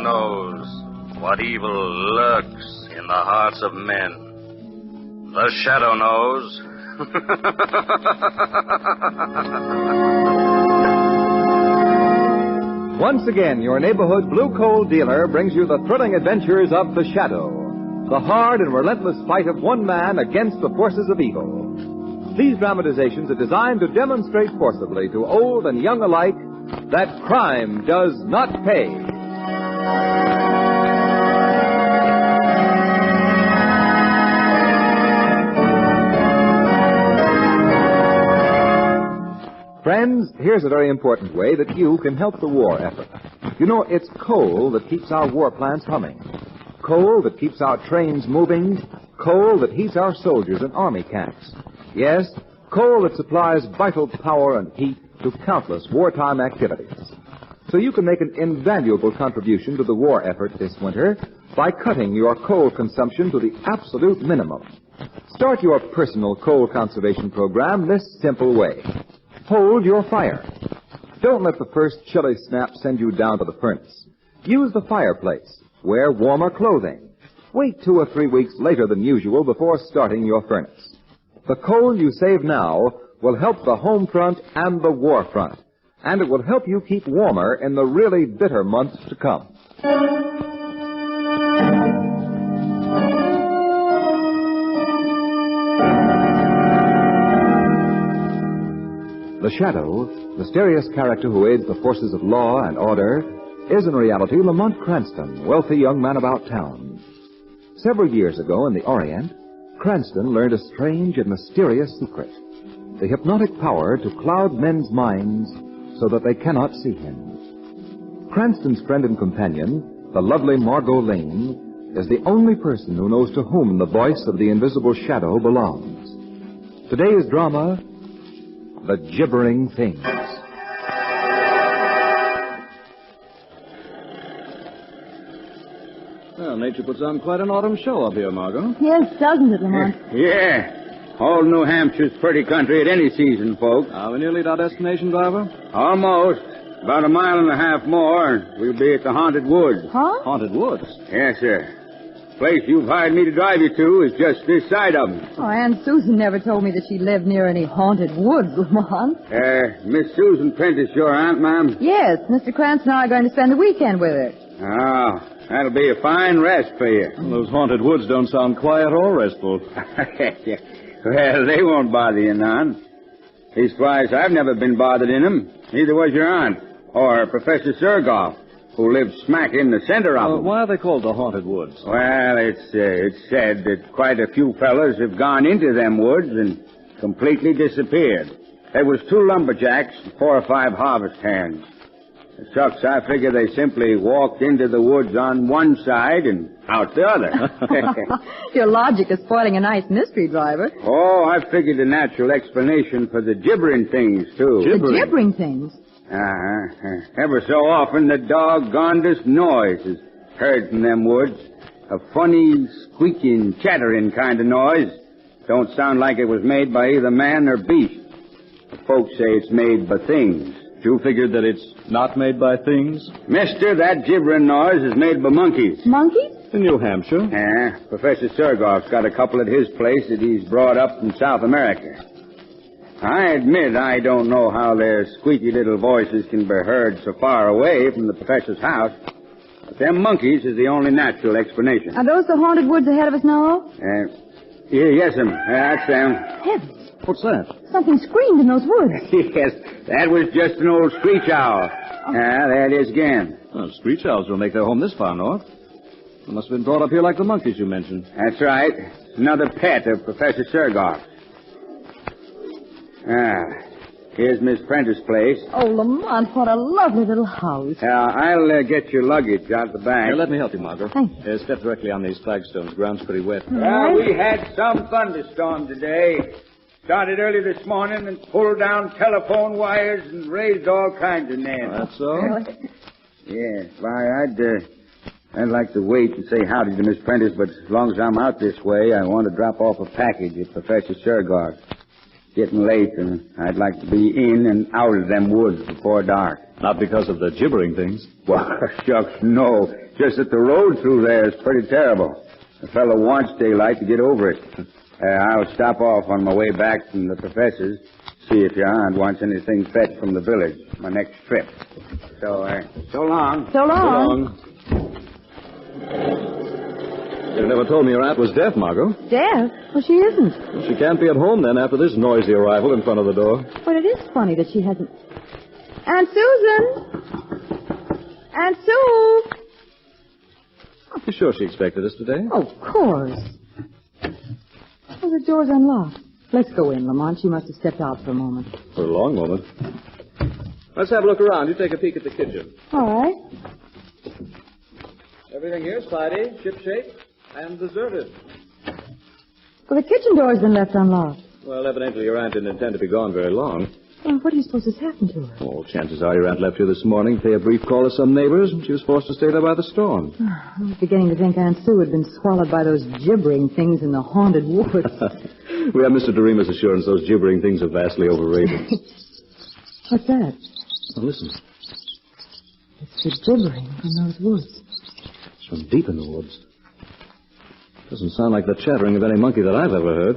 knows what evil lurks in the hearts of men. The shadow knows. Once again, your neighborhood blue coal dealer brings you the thrilling adventures of The Shadow, the hard and relentless fight of one man against the forces of evil. These dramatizations are designed to demonstrate forcibly to old and young alike that crime does not pay. Friends, here's a very important way that you can help the war effort. You know, it's coal that keeps our war plants humming. Coal that keeps our trains moving. Coal that heats our soldiers in army camps. Yes, coal that supplies vital power and heat to countless wartime activities. So you can make an invaluable contribution to the war effort this winter by cutting your coal consumption to the absolute minimum. Start your personal coal conservation program this simple way. Hold your fire. Don't let the first chilly snap send you down to the furnace. Use the fireplace. Wear warmer clothing. Wait 2 or 3 weeks later than usual before starting your furnace. The coal you save now will help the home front and the war front, and it will help you keep warmer in the really bitter months to come. The Shadow, mysterious character who aids the forces of law and order, is in reality Lamont Cranston, wealthy young man about town. Several years ago in the Orient, Cranston learned a strange and mysterious secret, the hypnotic power to cloud men's minds so that they cannot see him. Cranston's friend and companion, the lovely Margot Lane, is the only person who knows to whom the voice of the invisible shadow belongs. Today's drama, The Gibbering Things. Well, nature puts on quite an autumn show up here, Margot. Yes, doesn't it, Lamont? Yeah. All New Hampshire's pretty country at any season, folks. Are we nearly at our destination, driver? Almost. About a mile and a half more, and we'll be at the Haunted Woods. Huh? Haunted Woods? Yes, sir. The place you've hired me to drive you to is just this side of them. Oh, Aunt Susan never told me that she lived near any haunted woods, Lamont. Miss Susan Prentice, your aunt, ma'am? Yes, Mr. Cranston and I are going to spend the weekend with her. Oh, that'll be a fine rest for you. Well, those haunted woods don't sound quiet or restful. Well, they won't bother you none. Leastwise, I've never been bothered in them. Neither was your aunt or Professor Surgoff, who lives smack in the center of them. Why are they called the Haunted Woods? Well, it's said that quite a few fellas have gone into them woods and completely disappeared. There was 2 lumberjacks and 4 or 5 harvest hands. Shucks, I figure they simply walked into the woods on one side and out the other. Your logic is spoiling a nice mystery, driver. Oh, I figured a natural explanation for the gibbering things, too. The gibbering things? Ever so often, the doggonedest noise is heard from them woods. A funny, squeaking, chattering kind of noise. Don't sound like it was made by either man or beast. The folks say it's made by things. You figured that it's not made by things? Mister, that gibbering noise is made by monkeys. Monkeys? In New Hampshire. Yeah, Professor Surgoff's got a couple at his place that he's brought up from South America. I admit I don't know how their squeaky little voices can be heard so far away from the professor's house, but them monkeys is the only natural explanation. Are those the haunted woods ahead of us now? Yes, that's them. Heavens. What's that? Something screamed in those woods. Yes, that was just an old screech owl. There it is again. Well, screech owls don't make their home this far north. They must have been brought up here like the monkeys you mentioned. That's right. Another pet of Professor Surgoff. Here's Miss Prentice's place. Oh, Lamont, what a lovely little house. I'll get your luggage out the back. Here, let me help you, Margot. Thank you. Step directly on these flagstones. Ground's pretty wet. We had some thunderstorm today. Started early this morning and pulled down telephone wires and raised all kinds of nests. That's so? Really? Yes. Why, I'd like to wait and say howdy to Miss Prentice, but as long as I'm out this way, I want to drop off a package at Professor Surgoff. Getting late, and I'd like to be in and out of them woods before dark. Not because of the gibbering things. Well, shucks, no. Just that the road through there is pretty terrible. A fellow wants daylight to get over it. I'll stop off on my way back from the professor's, see if your aunt wants anything fed from the village, my next trip. So long. So long. You never told me your aunt was deaf, Margot. Deaf? Well, she isn't. Well, she can't be at home then after this noisy arrival in front of the door. But it is funny that she hasn't... Aunt Susan! Aunt Sue! You sure she expected us today? Oh, of course. Oh, the door's unlocked. Let's go in, Lamont. She must have stepped out for a moment. For a long moment. Let's have a look around. You take a peek at the kitchen. All right. Everything here is tidy, shipshape, and deserted. Well, the kitchen door's been left unlocked. Well, evidently your aunt didn't intend to be gone very long. Well, what do you suppose has happened to her? Oh, chances are your aunt left here this morning to pay a brief call to some neighbors, and she was forced to stay there by the storm. I was beginning to think Aunt Sue had been swallowed by those gibbering things in the haunted woods. We have Mr. DeRima's assurance those gibbering things are vastly overrated. What's that? Now, listen. It's the gibbering from those woods. It's from deep in the woods. Doesn't sound like the chattering of any monkey that I've ever heard.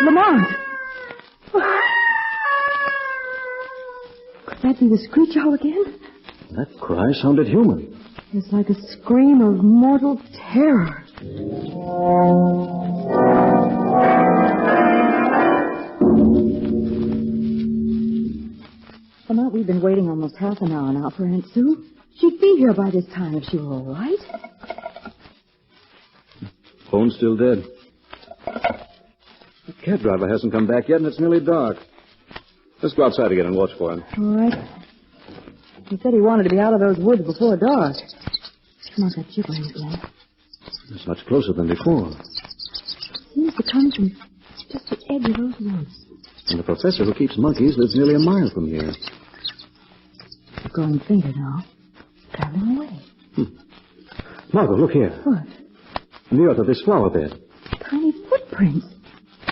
Lamont! Could that be the screech owl again? That cry sounded human. It's like a scream of mortal terror. Lamont, we've been waiting almost half an hour now for Aunt Sue. She'd be here by this time if she were all right. Phone's still dead. The cab driver hasn't come back yet, and it's nearly dark. Let's go outside again and watch for him. All right. He said he wanted to be out of those woods before dark. Come on, that gibbering again. It's much closer than before. Seems to come from just the edge of those woods. And the professor who keeps monkeys lives nearly a mile from here. It's growing fainter now. Traveling away. Margot, look here. What? In the earth of this flower bed. Tiny footprints.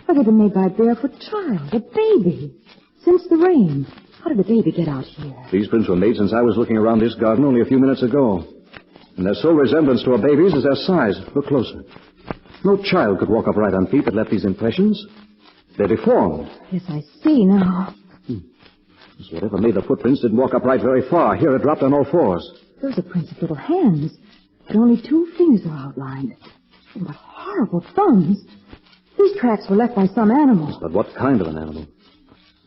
Why, they've been made by a barefoot child, a baby. Since the rain. How did the baby get out here? These prints were made since I was looking around this garden only a few minutes ago. And their sole resemblance to a baby's is their size. Look closer. No child could walk upright on feet that left these impressions. They're deformed. Yes, I see now. So whatever made the footprints didn't walk upright very far. Here it dropped on all fours. Those are prints of little hands. But only 2 fingers are outlined. And what horrible thumbs. These tracks were left by some animal. But what kind of an animal?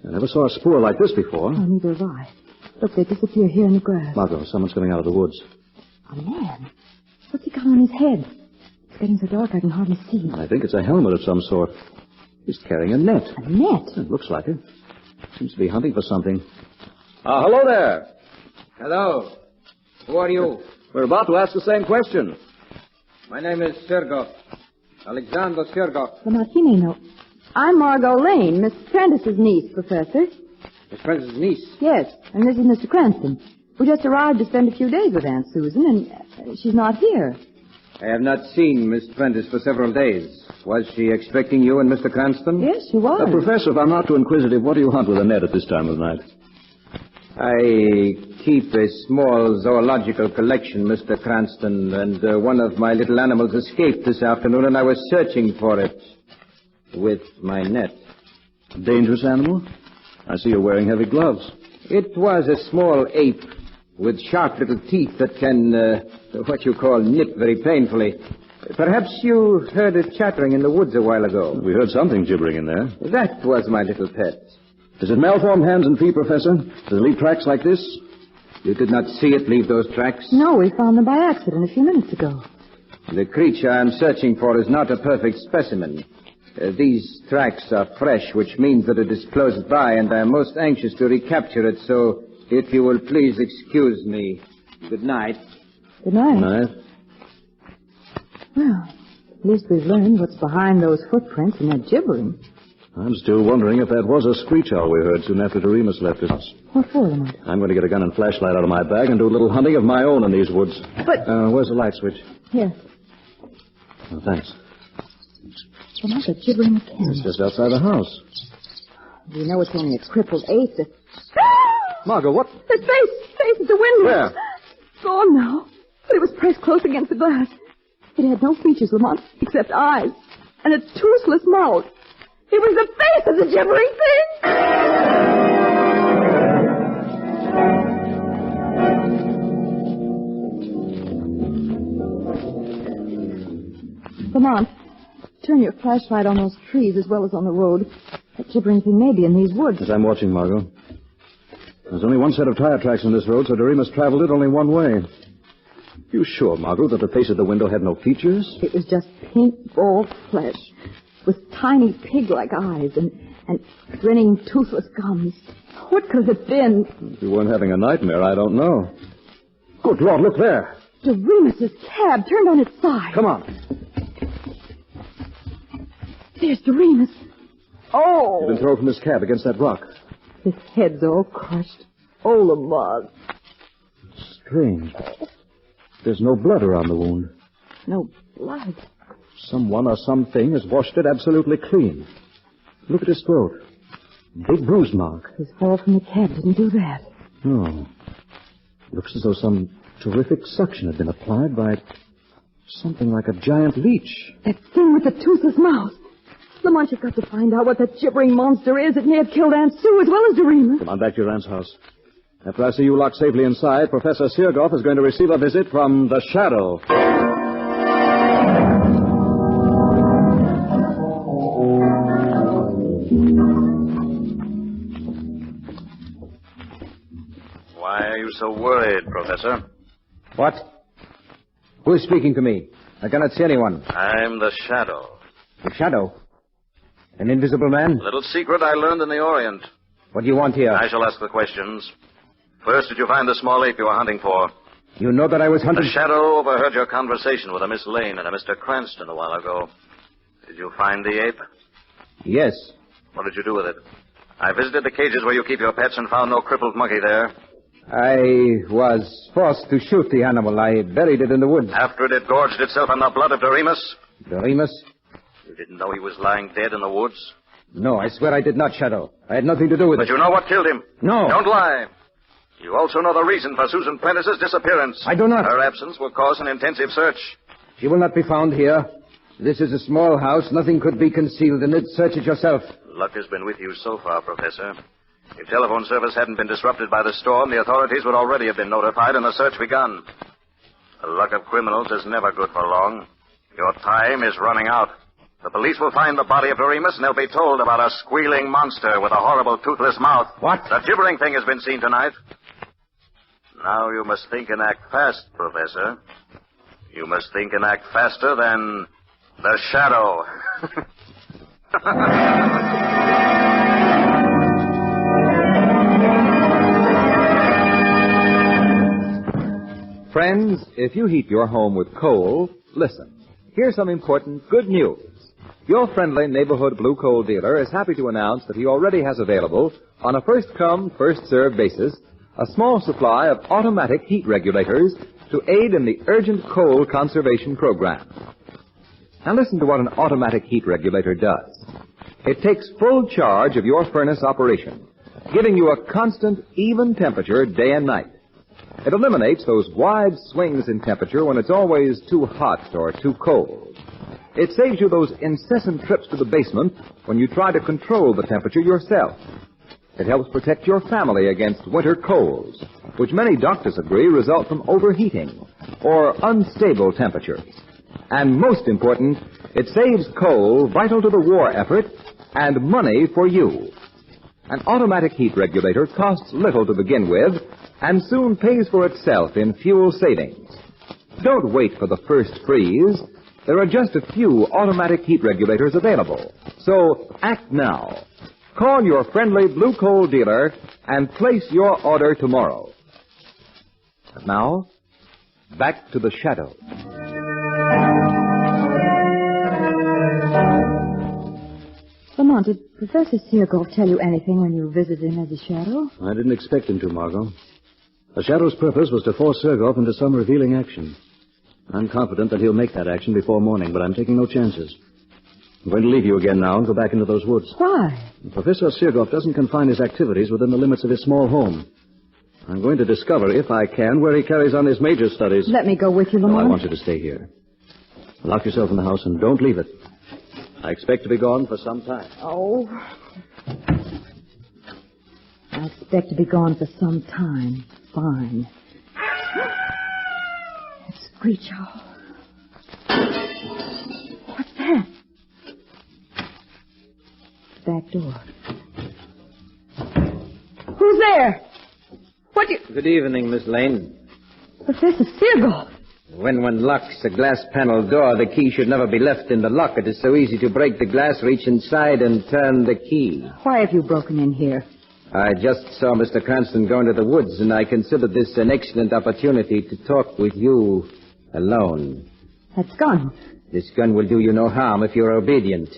I never saw a spoor like this before. Oh, neither have I. Look, they disappear here in the grass. Margot, someone's coming out of the woods. A man? What's he got on his head? It's getting so dark I can hardly see. I think it's a helmet of some sort. He's carrying a net. A net? It looks like it. Seems to be hunting for something. Hello there. Hello. Who are you? We're about to ask the same question. My name is Sergov. Alexander Sergov. Lamont, he may know. I'm Margot Lane, Miss Prentice's niece, Professor. Miss Prentice's niece? Yes, and this is Mr. Cranston. We just arrived to spend a few days with Aunt Susan, and she's not here. I have not seen Miss Prentice for several days. Was she expecting you and Mr. Cranston? Yes, she was. Professor, if I'm not too inquisitive, what do you hunt with a net at this time of night? I keep a small zoological collection, Mr. Cranston, and one of my little animals escaped this afternoon, and I was searching for it with my net. A dangerous animal? I see you're wearing heavy gloves. It was a small ape with sharp little teeth that can, what you call, nip very painfully. Perhaps you heard it chattering in the woods a while ago. We heard something gibbering in there. That was my little pet. Is it malformed hands and feet, Professor? Does it leave tracks like this? You did not see it leave those tracks? No, we found them by accident a few minutes ago. The creature I'm searching for is not a perfect specimen. These tracks are fresh, which means that it is close by, and I am most anxious to recapture it, so if you will please excuse me. Good night. Good night. Good night. Well, at least we've learned what's behind those footprints and that gibbering. I'm still wondering if that was a screech owl we heard soon after Doremus left his house. What for, Lamont? I'm going to get a gun and flashlight out of my bag and do a little hunting of my own in these woods. But... where's the light switch? Here. Oh, thanks. Lamont, they're gibbering again. It's just outside the house. We know it's only a crippled ape that... Margot, what? His face at the window. Where? It's gone now. But it was pressed close against the glass. It had no features, Lamont, except eyes and a toothless mouth. It was the face of the gibbering thing. Lamont, turn your flashlight on those trees as well as on the road. That gibbering thing may be in these woods. As I'm watching, Margot. There's only one set of tire tracks on this road, so Doremus traveled it only one way. You sure, Margot, that the face of the window had no features? It was just pink, bald flesh with tiny pig-like eyes and grinning, toothless gums. What could it have been? If you weren't having a nightmare, I don't know. Good Lord, look there. Doremus's cab turned on its side. Come on. There's Doremus. Oh! He's been thrown from his cab against that rock. His head's all crushed. Oh, Lamont. Strange. There's no blood around the wound. No blood. Someone or something has washed it absolutely clean. Look at his throat. Big bruise mark. His fall from the cab didn't do that. No. Looks as though some terrific suction had been applied by something like a giant leech. That thing with the toothless mouth. Lamont, you've got to find out what that gibbering monster is. It may have killed Aunt Sue as well as Doremus. Come on back to your aunt's house. After I see you locked safely inside, Professor Sirgoff is going to receive a visit from the Shadow. Why are you so worried, Professor? What? Who is speaking to me? I cannot see anyone. I'm the Shadow. The Shadow? An invisible man? A little secret I learned in the Orient. What do you want here? I shall ask the questions. First, did you find the small ape you were hunting for? You know that I was hunting... The Shadow overheard your conversation with a Miss Lane and a Mr. Cranston a while ago. Did you find the ape? Yes. What did you do with it? I visited the cages where you keep your pets and found no crippled monkey there. I was forced to shoot the animal. I buried it in the woods. After it had gorged itself on the blood of Doremus? Doremus? You didn't know he was lying dead in the woods? No, I swear I did not, Shadow. I had nothing to do with it. But you know what killed him? No. Don't lie. You also know the reason for Susan Prentice's disappearance. I do not. Her absence will cause an intensive search. She will not be found here. This is a small house. Nothing could be concealed in it. Search it yourself. Luck has been with you so far, Professor. If telephone service hadn't been disrupted by the storm, the authorities would already have been notified and the search begun. The luck of criminals is never good for long. Your time is running out. The police will find the body of Doremus, and they'll be told about a squealing monster with a horrible toothless mouth. What? The gibbering thing has been seen tonight. Now you must think and act fast, Professor. You must think and act faster than the Shadow. Friends, if you heat your home with coal, listen. Here's some important good news. Your friendly neighborhood blue coal dealer is happy to announce that he already has available, on a first-come, first-served basis, a small supply of automatic heat regulators to aid in the urgent coal conservation program. Now listen to what an automatic heat regulator does. It takes full charge of your furnace operation, giving you a constant, even temperature day and night. It eliminates those wide swings in temperature when it's always too hot or too cold. It saves you those incessant trips to the basement when you try to control the temperature yourself. It helps protect your family against winter colds, which many doctors agree result from overheating or unstable temperatures. And most important, it saves coal vital to the war effort and money for you. An automatic heat regulator costs little to begin with and soon pays for itself in fuel savings. Don't wait for the first freeze. There are just a few automatic heat regulators available. So act now. Call your friendly blue coal dealer and place your order tomorrow. And now, back to the Shadow. Lamont, did Professor Sirgoff tell you anything when you visited him as a Shadow? I didn't expect him to, Margot. The Shadow's purpose was to force Sirgoff into some revealing action. I'm confident that he'll make that action before morning, but I'm taking no chances. I'm going to leave you again now and go back into those woods. Why? Professor Sirgoff doesn't confine his activities within the limits of his small home. I'm going to discover, if I can, where he carries on his major studies. Let me go with you, No, Lamont. I want you to stay here. Lock yourself in the house and don't leave it. I expect to be gone for some time. Oh. I expect to be gone for some time. Fine. Screech owl. What's that? Back door. Who's there? What do you... Good evening, Miss Lane. Professor Searle. When one locks a glass-panel door, the key should never be left in the lock. It is so easy to break the glass, reach inside, and turn the key. Why have you broken in here? I just saw Mr. Cranston go into the woods, and I considered this an excellent opportunity to talk with you alone. That's gun. This gun will do you no harm if you're obedient.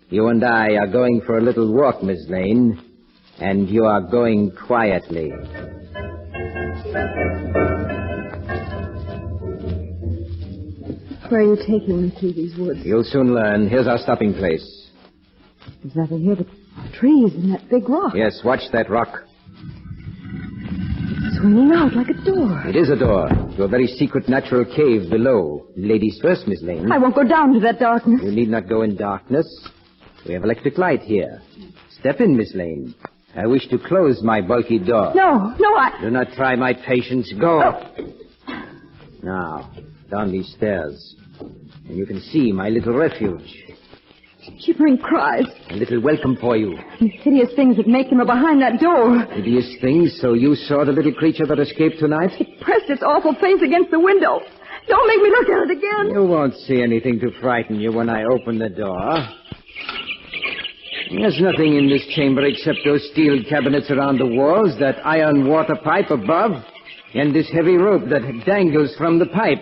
You and I are going for a little walk, Miss Lane, and you are going quietly. Where are you taking me through these woods? You'll soon learn. Here's our stopping place. There's nothing here but trees and that big rock. Yes, watch that rock. It's swinging out like a door. It is a door to a very secret natural cave below. Ladies first, Miss Lane. I won't go down to that darkness. You need not go in darkness. We have electric light here. Step in, Miss Lane. I wish to close my bulky door. No, I... Do not try my patience. Go. Oh. Now, down these stairs. And you can see my little refuge. Gibbering cries. A little welcome for you. The hideous things that make them are behind that door. Hideous things, so you saw the little creature that escaped tonight? It pressed its awful face against the window. Don't make me look at it again. You won't see anything to frighten you when I open the door. There's nothing in this chamber except those steel cabinets around the walls, that iron water pipe above, and this heavy rope that dangles from the pipe.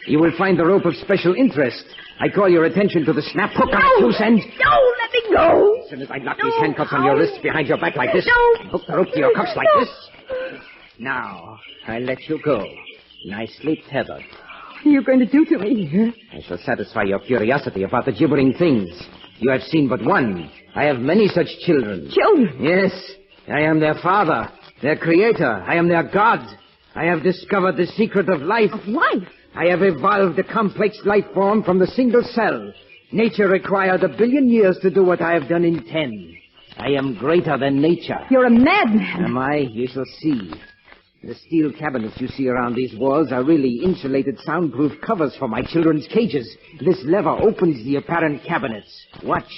You will find the rope of special interest. I call your attention to the snap hook on its loose end. No, let me go. As soon as I lock these handcuffs on your wrists behind your back like this, hook the rope to your cuffs like this. Now, I let you go. Nicely tethered. What are you going to do to me here? I shall satisfy your curiosity about the gibbering things. You have seen but one. I have many such children. Children? Yes. I am their father, their creator. I am their God. I have discovered the secret of life. Of life? I have evolved a complex life form from the single cell. Nature required 1 billion years to do what I have done in 10. I am greater than nature. You're a madman. Am I? You shall see. The steel cabinets you see around these walls are really insulated soundproof covers for my children's cages. This lever opens the apparent cabinets. Watch.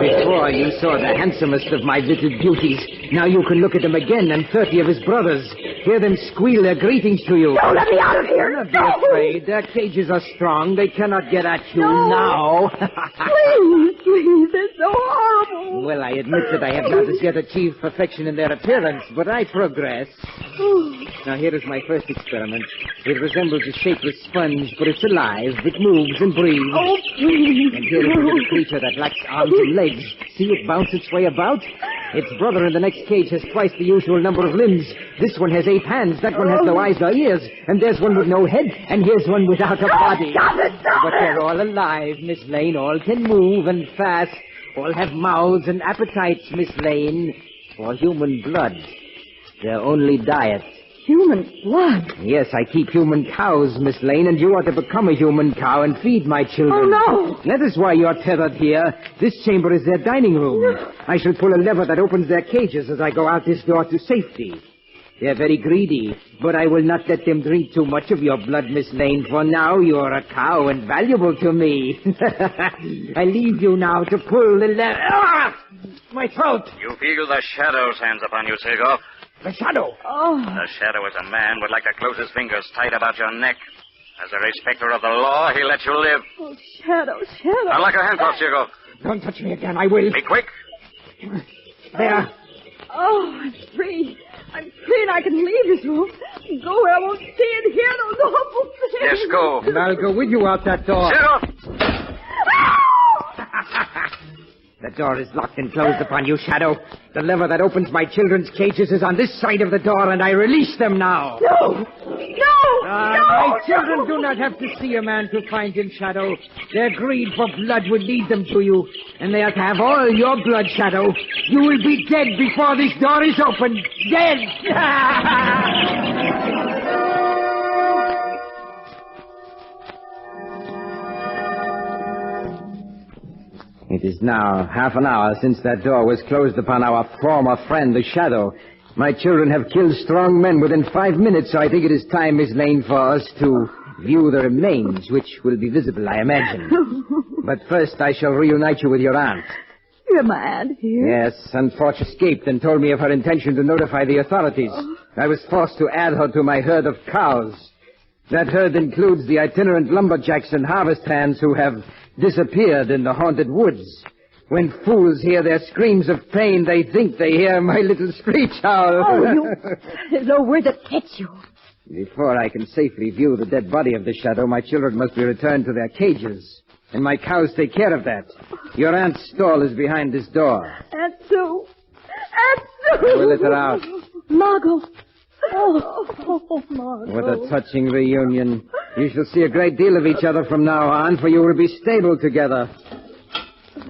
Before you saw the handsomest of my little beauties. Now you can look at him again and 30 of his brothers. Hear them squeal their greetings to you. No, let me out of here. Do not be afraid. Their cages are strong. They cannot get at you now. Please, they're so horrible. Well, I admit that I have not as yet achieved perfection in their appearance, but I progress. Now, here is my first experiment. It resembles a shapeless sponge, but it's alive. It moves and breathes. Oh, please. And here is a little creature that lacks arms and legs. See it bounce its way about? Its brother in the next cage has twice the usual number of limbs. This one has 8 hands. That one has no eyes or ears. And there's one with no head. And here's one without a body. Stop it. But they're all alive, Miss Lane. All can move and fast. All have mouths and appetites, Miss Lane. For human blood. Their only diet. Human blood? Yes, I keep human cows, Miss Lane, and you ought to become a human cow and feed my children. Oh, no. That is why you're tethered here. This chamber is their dining room. I shall pull a lever that opens their cages as I go out this door to safety. They're very greedy, but I will not let them drink too much of your blood, Miss Lane, for now you're a cow and valuable to me. I leave you now to pull the lever. Ah! My throat! You feel the shadow's hands upon you, Seagoff. The shadow! Oh. The shadow is a man would like to close his fingers tight about your neck. As a respecter of the law, he'll let you live. Oh, Shadow. Unlock your handcuffs, Seagoff. Don't touch me again, I will. Be quick. There. Oh, I'm free. I'm free and I can leave this room. Go where I won't see and hear those awful things. Yes, go. And I'll go with you out that door. Seagoff! The door is locked and closed upon you, Shadow. The lever that opens my children's cages is on this side of the door, and I release them now. No! My children do not have to see a man to find him, Shadow. Their greed for blood would lead them to you, and they are to have all your blood, Shadow. You will be dead before this door is opened. Dead! It is now half an hour since that door was closed upon our former friend, the Shadow. My children have killed strong men within 5 minutes, so I think it is time, Miss Lane, for us to view the remains, which will be visible, I imagine. But first I shall reunite you with your aunt. You're my aunt here? Yes, unfortunately escaped and told me of her intention to notify the authorities. I was forced to add her to my herd of cows. That herd includes the itinerant lumberjacks and harvest hands who have disappeared in the haunted woods. When fools hear their screams of pain, they think they hear my little screech owl. There's no word that gets you. Before I can safely view the dead body of the Shadow, my children must be returned to their cages. And my cows take care of that. Your aunt's stall is behind this door. Aunt Sue! Aunt Sue! I will let her out. Margot! Oh, Margot. What a touching reunion. You shall see a great deal of each other from now on, for you will be stable together.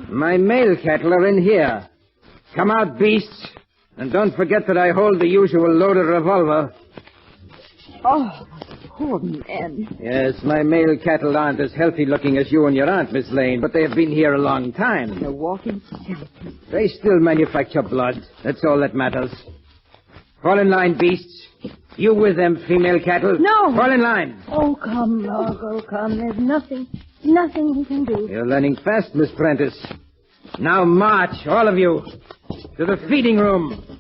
My male cattle are in here. Come out, beasts. And don't forget that I hold the usual loaded revolver. Oh, poor men. Yes, my male cattle aren't as healthy looking as you and your aunt, Miss Lane, but they have been here a long time. They're walking skeletons. They still manufacture blood. That's all that matters. Fall in line, beasts. You with them, female cattle. No. Fall in line. Oh, come, Margot, come. There's nothing we can do. You're learning fast, Miss Prentice. Now march, all of you, to the feeding room.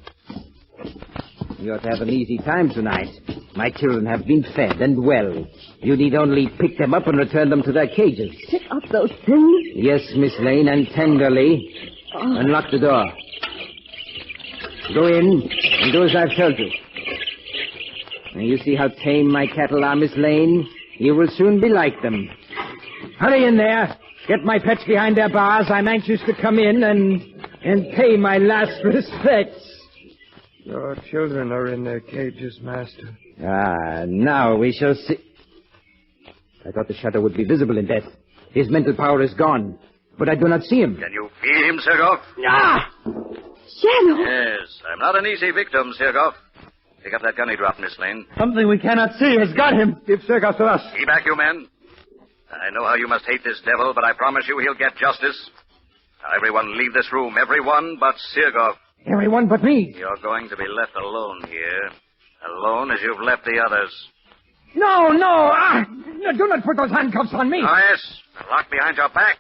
You ought to have an easy time tonight. My children have been fed and well. You need only pick them up and return them to their cages. Pick up those things? Yes, Miss Lane, and tenderly. Unlock the door. Go in and do as I've told you. Now, you see how tame my cattle are, Miss Lane? You will soon be like them. Hurry in there. Get my pets behind their bars. I'm anxious to come in and pay my last respects. Your children are in their cages, Master. Now we shall see. I thought the Shadow would be visible in death. His mental power is gone, but I do not see him. Can you feel him, Sergoff? Shadow! Yes, I'm not an easy victim, Sergoff. Pick up that gun he dropped, Miss Lane. Something we cannot see has got him. Give Sergoff to us. Keep back, you men. I know how you must hate this devil, but I promise you he'll get justice. Now, everyone leave this room. Everyone but Sergoff. Everyone but me. You're going to be left alone here. Alone as you've left the others. No. Do not put those handcuffs on me. Oh, yes. They're locked behind your back.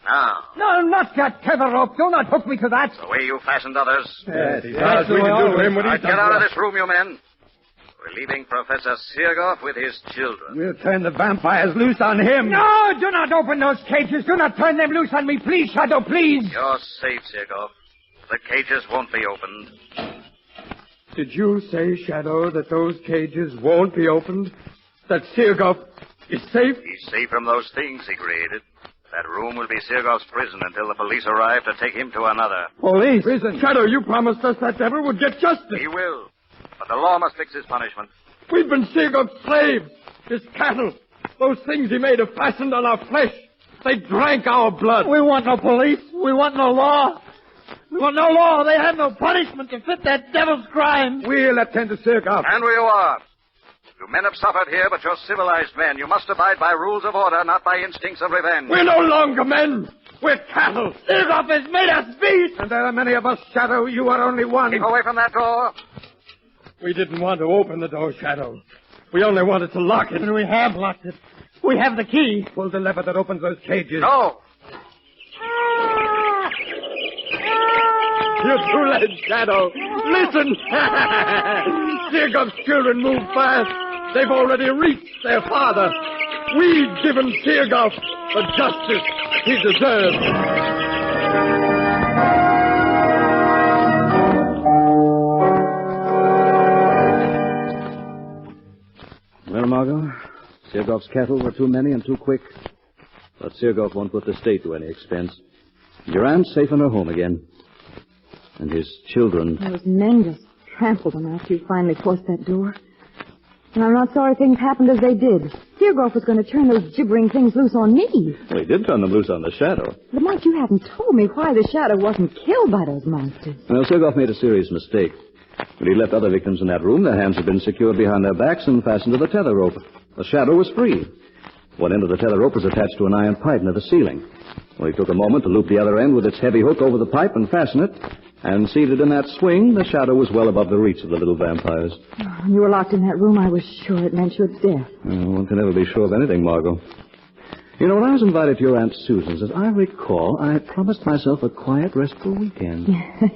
Now. No, not that tether rope. Do not hook me to that. The way you fastened others. Yes, we can do to him what Now, he's get done out to of us. this room, you men. We're leaving Professor Sergoff with his children. We'll turn the vampires loose on him. No, do not open those cages. Do not turn them loose on me. Please, Shadow, please. You're safe, Sergoff. The cages won't be opened. Did you say, Shadow, that those cages won't be opened? That Sergoff is safe? He's safe from those things he created. That room will be Sergoff's prison until the police arrive to take him to another. Police? Prison. Shadow, you promised us that devil would get justice. He will. But the law must fix his punishment. We've been Sergoff's slaves. His cattle. Those things he made have fastened on our flesh. They drank our blood. We want no police. We want no law. We want no law. They have no punishment to fit that devil's crime. We'll attend to Sergoff. And we are. You men have suffered here, but you're civilized men. You must abide by rules of order, not by instincts of revenge. We're no longer men. We're cattle. Sergoff has made us beasts. And there are many of us, Shadow. You are only one. Keep away from that door. We didn't want to open the door, Shadow. We only wanted to lock it. And we have locked it. We have the key. Pull the lever that opens those cages. No. You're too late, Shadow. Listen. Sergoff's children move fast. They've already reached their father. We've given Sergoff the justice he deserves. Well, Margot, Sergoff's cattle were too many and too quick. But Sergoff won't put the state to any expense. Your aunt's safe in her home again. And his children. Those men just trampled them after you finally forced that door. And I'm not sorry things happened as they did. Seargroff was going to turn those gibbering things loose on me. Well, he did turn them loose on the Shadow. But, Mike, you haven't told me why the Shadow wasn't killed by those monsters. Well, Seargroff made a serious mistake. When he left other victims in that room, their hands had been secured behind their backs and fastened to the tether rope. The Shadow was free. One end of the tether rope was attached to an iron pipe near the ceiling. Well, he took a moment to loop the other end with its heavy hook over the pipe and fasten it. And seated in that swing, the Shadow was well above the reach of the little vampires. Oh, when you were locked in that room, I was sure it meant your death. One can never be sure of anything, Margot. You know, when I was invited to your Aunt Susan's, as I recall, I promised myself a quiet, restful weekend.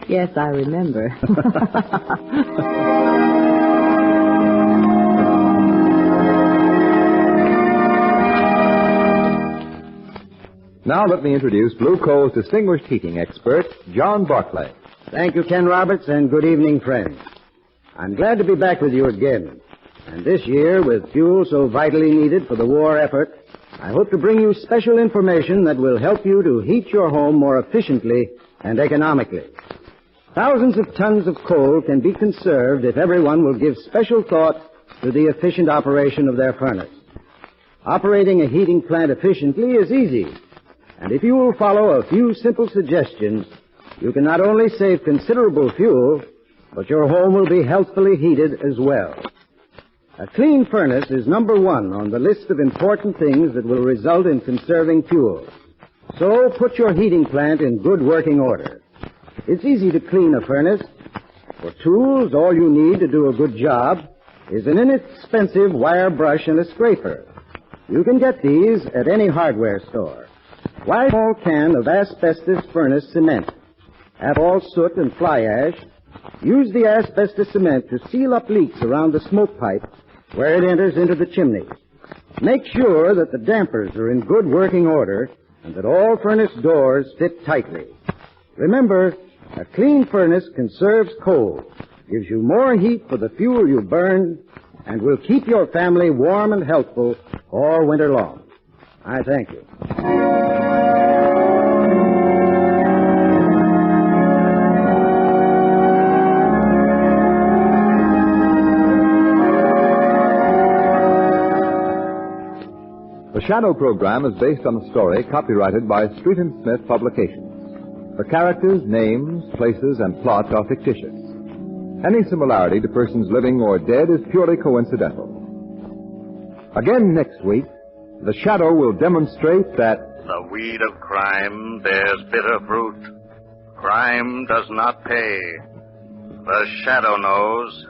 Yes, I remember. Now let me introduce Blue Coal's distinguished heating expert, John Barclay. Thank you, Ken Roberts, and good evening, friends. I'm glad to be back with you again. And this year, with fuel so vitally needed for the war effort, I hope to bring you special information that will help you to heat your home more efficiently and economically. Thousands of tons of coal can be conserved if everyone will give special thought to the efficient operation of their furnace. Operating a heating plant efficiently is easy. And if you will follow a few simple suggestions, you can not only save considerable fuel, but your home will be healthfully heated as well. A clean furnace is number one on the list of important things that will result in conserving fuel. So put your heating plant in good working order. It's easy to clean a furnace. For tools, all you need to do a good job is an inexpensive wire brush and a scraper. You can get these at any hardware store. Buy a small can of asbestos furnace cement. Have all soot and fly ash. Use the asbestos cement to seal up leaks around the smoke pipe where it enters into the chimney. Make sure that the dampers are in good working order and that all furnace doors fit tightly. Remember, a clean furnace conserves coal, gives you more heat for the fuel you burn, and will keep your family warm and healthful all winter long. I thank you. The Shadow program is based on a story copyrighted by Street & Smith Publications. The characters, names, places, and plot are fictitious. Any similarity to persons living or dead is purely coincidental. Again next week, the Shadow will demonstrate that the weed of crime bears bitter fruit. Crime does not pay. The Shadow knows.